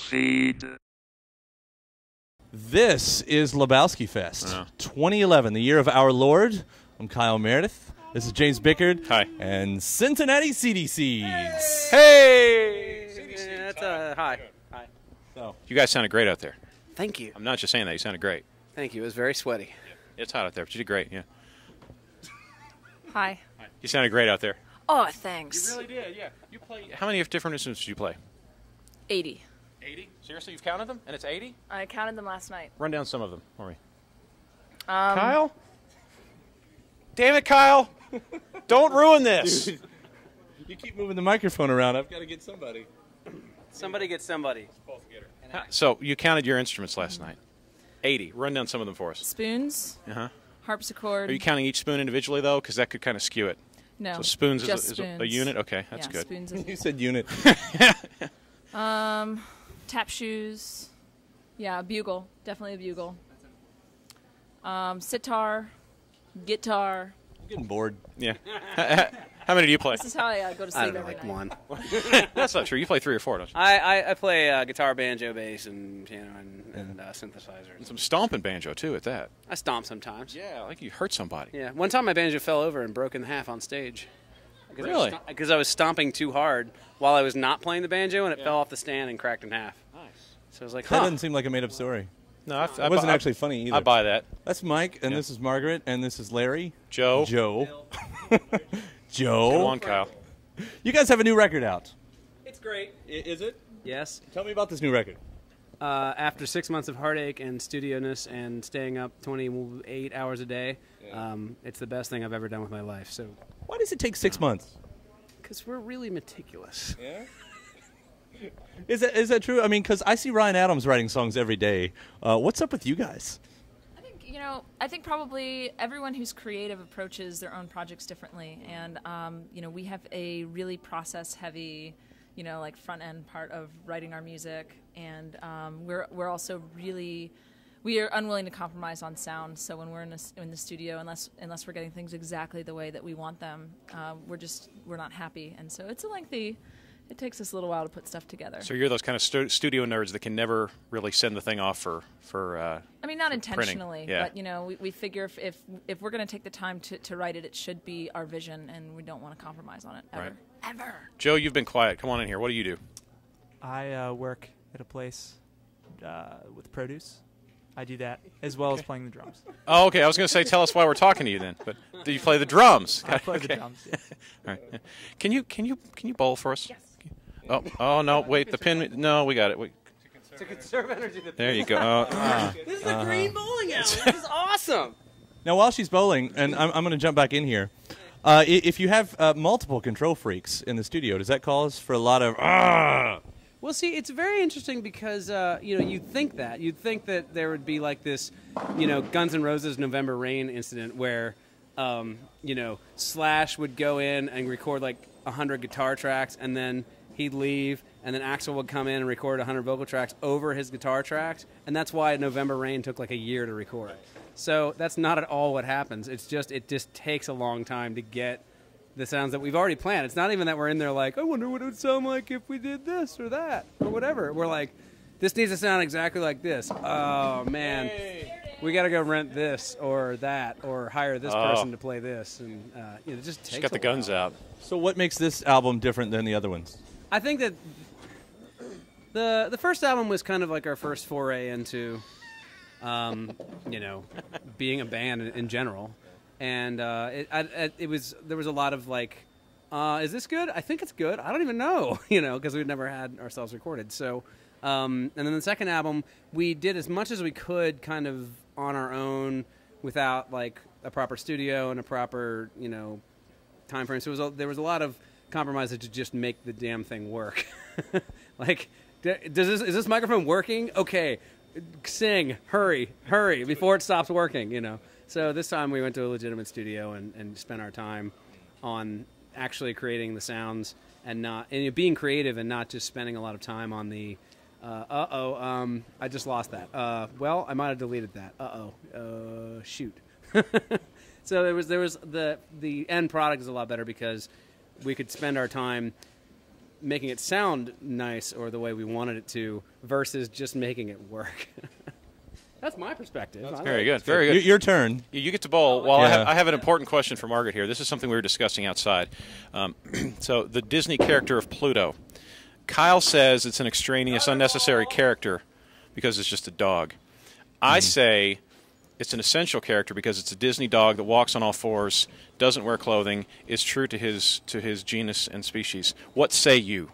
Seed. This is Lebowski Fest 2011, the year of our Lord. I'm Kyle Meredith. This is James Bickard. Hi. And Cincinnati Seedy Seeds. Hey! Hi. Hi. So, You guys sounded great out there. Thank you. I'm not just saying that. You sounded great. Thank you. It was very sweaty. It's hot out there, but you did great, yeah. Hi. You sounded great out there. Oh, thanks. You really did, yeah. You play. How many different instruments did you play? 80. 80? Seriously, you've counted them? And it's 80? I counted them last night. Run down some of them for me. Kyle? Damn it, Kyle! Don't ruin this! you keep moving the microphone around. I've got to get somebody. Somebody get somebody. So, you counted your instruments last night. 80. Run down some of them for us. Spoons, Uh-huh. harpsichord. Are you counting each spoon individually, though? Because that could kind of skew it. No. So spoons just is a spoons. unit? Okay, that's Yeah, good. Spoons You said unit. tap shoes. Yeah, a bugle. Definitely a bugle. Sitar, guitar. I'm getting bored. Yeah. How many do you play? This is how I go to sleep I don't know, every like night. one. That's not true. You play 3 or 4, don't you? I play guitar, banjo, bass, and piano and synthesizer. And some stomping banjo, too, at that. I stomp sometimes. Yeah, like you hurt somebody. Yeah. One time my banjo fell over and broke in half on stage. Really? Because I was stomping too hard while I was not playing the banjo, and it fell off the stand and cracked in half. Nice. So I was like, That doesn't seem like a made-up story. No, It wasn't actually funny either. I buy that. That's Mike, and Yeah. this is Margaret, and this is Larry. Joe. Joe. Come Joe. on, Kyle. You guys have a new record out. It's great. Is it? Yes. Tell me about this new record. After 6 months of heartache and studio-ness and staying up 28 hours a day, it's the best thing I've ever done with my life. So, Why does it take 6 months? because we're really meticulous. Yeah. Is that true? I mean, because I see Ryan Adams writing songs every day. What's up with you guys? I think probably everyone who's creative approaches their own projects differently, and we have a really process-heavy, like front-end part of writing our music, and we're also we are unwilling to compromise on sound. So when we're in the studio, unless we're getting things exactly the way that we want them, we're not happy, and so it's It takes us a little while to put stuff together. So you're those kind of studio nerds that can never really send the thing off for I mean, not intentionally, yeah. but we figure if we're going to take the time to write it, it should be our vision, and we don't want to compromise on it ever. Right. Ever. Joe, you've been quiet. Come on in here. What do you do? I work at a place with produce. I do that as well as playing the drums. Oh, okay. I was going to say, tell us why we're talking to you then. But do you play the drums? I play Okay. the drums. Yeah. All right. Yeah. Can you bowl for us? Yes. Oh no! Wait, the pin. No, we got it. To conserve energy. There you go. This is a green bowling alley. This is awesome. Now, while she's bowling, and I'm going to jump back in here, if you have multiple control freaks in the studio, does that cause for a lot of Well, see, it's very interesting because you'd think that there would be like this, Guns N' Roses November Rain incident where, Slash would go in and record like 100 guitar tracks, and then he'd leave, and then Axl would come in and record 100 vocal tracks over his guitar tracks, and that's why November Rain took like a year to record. So that's not at all what happens. It just takes a long time to get the sounds that we've already planned. It's not even that we're in there like, I wonder what it would sound like if we did this or that or whatever. We're like, this needs to sound exactly like this. Oh, man. We got to go rent this or that or hire this person to play this. And it just takes She's got the guns out. So what makes this album different than the other ones? I think that the first album was kind of like our first foray into, being a band in general. And there was a lot of like, is this good? I think it's good. I don't even know, because we've never had ourselves recorded. So, and then the second album, we did as much as we could kind of on our own without like a proper studio and a proper, time frame. So there was a lot of compromises to just make the damn thing work. Like, is this microphone working? Okay, sing, hurry, before it stops working, So this time we went to a legitimate studio and spent our time on actually creating the sounds and being creative and not just spending a lot of time on the, I just lost that. Well, I might have deleted that. Shoot. So there was the end product is a lot better because we could spend our time making it sound nice or the way we wanted it to versus just making it work. That's my perspective. Very good. Very good. Your turn. You get to bowl. Well, Yeah. I have an important question for Margaret here. This is something we were discussing outside. So the Disney character of Pluto. Kyle says it's an extraneous, unnecessary character because it's just a dog. I say it's an essential character because it's a Disney dog that walks on all fours, doesn't wear clothing, is true to his genus and species. What say you?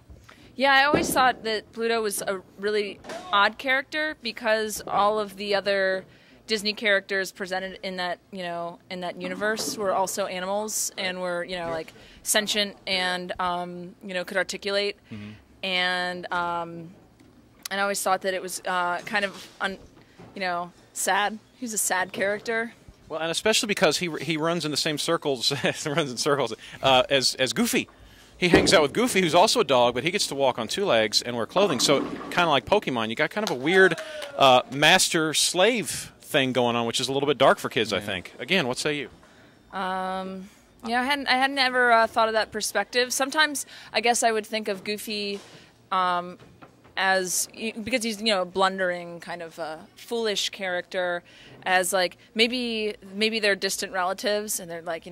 Yeah, I always thought that Pluto was a really odd character because all of the other Disney characters presented in that, in that universe were also animals and were, like sentient and, could articulate. And I always thought that it was kind of, sad. He's a sad character. Well, and especially because he runs in the same circles, as Goofy. He hangs out with Goofy, who's also a dog, but he gets to walk on two legs and wear clothing. So kind of like Pokemon, you got kind of a weird master-slave thing going on, which is a little bit dark for kids, I think. Again, what say you? I hadn't ever thought of that perspective. Sometimes I guess I would think of Goofy as, because he's a blundering kind of foolish character, as like maybe they're distant relatives and they're like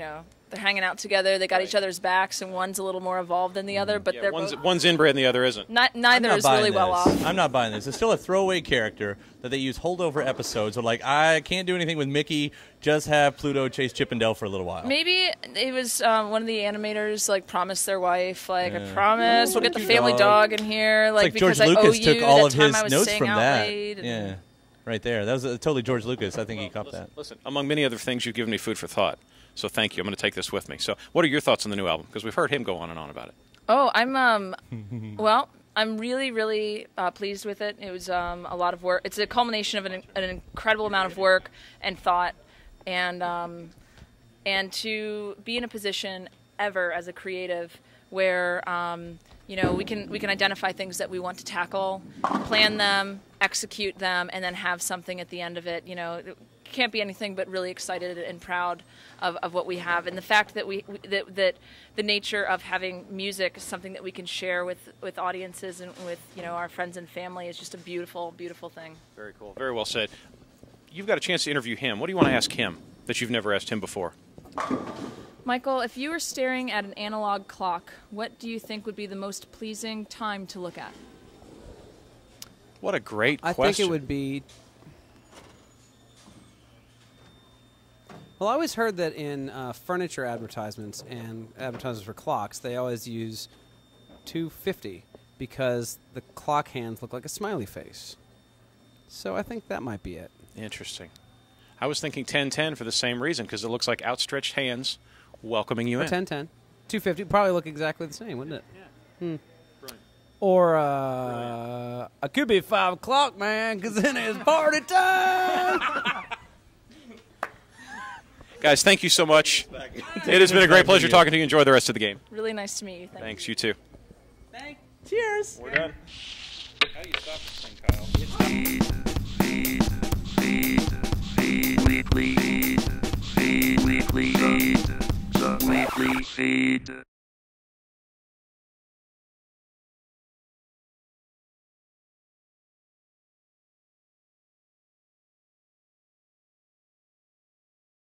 they're hanging out together. They got each other's backs, and one's a little more evolved than the other. But they're one's inbred and the other isn't. Neither is really well off. I'm not buying this. It's still a throwaway character that they use holdover episodes. Or like, I can't do anything with Mickey. Just have Pluto chase Chip and Dale for a little while. Maybe it was one of the animators promised their wife, I promise we'll get the family dog in here, like because George Lucas I owe you took all that of time his I was notes staying from out that. late. Yeah, right there. That was totally George Lucas. I think he copped that. Listen, among many other things, you've given me food for thought. So thank you. I'm going to take this with me. So what are your thoughts on the new album? Because we've heard him go on and on about it. Oh, I'm really, really pleased with it. It was a lot of work. It's a culmination of an incredible amount of work and thought, and to be in a position ever as a creative where we can identify things that we want to tackle, plan them, execute them, and then have something at the end of it. It can't be anything but really excited and proud of what we have, and the fact that that the nature of having music is something that we can share with audiences and with our friends and family is just a beautiful, beautiful thing. Very cool. Very well said. You've got a chance to interview him. What do you want to ask him that you've never asked him before? Michael, if you were staring at an analog clock, what do you think would be the most pleasing time to look at? What a great question. I think it would be... Well, I always heard that in furniture advertisements and advertisements for clocks, they always use 250 because the clock hands look like a smiley face. So I think that might be it. Interesting. I was thinking 1010 for the same reason, because it looks like outstretched hands welcoming you in. 1010. 250 probably look exactly the same, wouldn't it? Yeah. Right. Or it could be 5 o'clock, man, because then it's party time. Guys, thank you so much. It has been a great pleasure talking to you. Enjoy the rest of the game. Really nice to meet you. Thanks, you too. Thanks. Cheers. We're done. How do you stop this thing, Kyle? Weekly feed.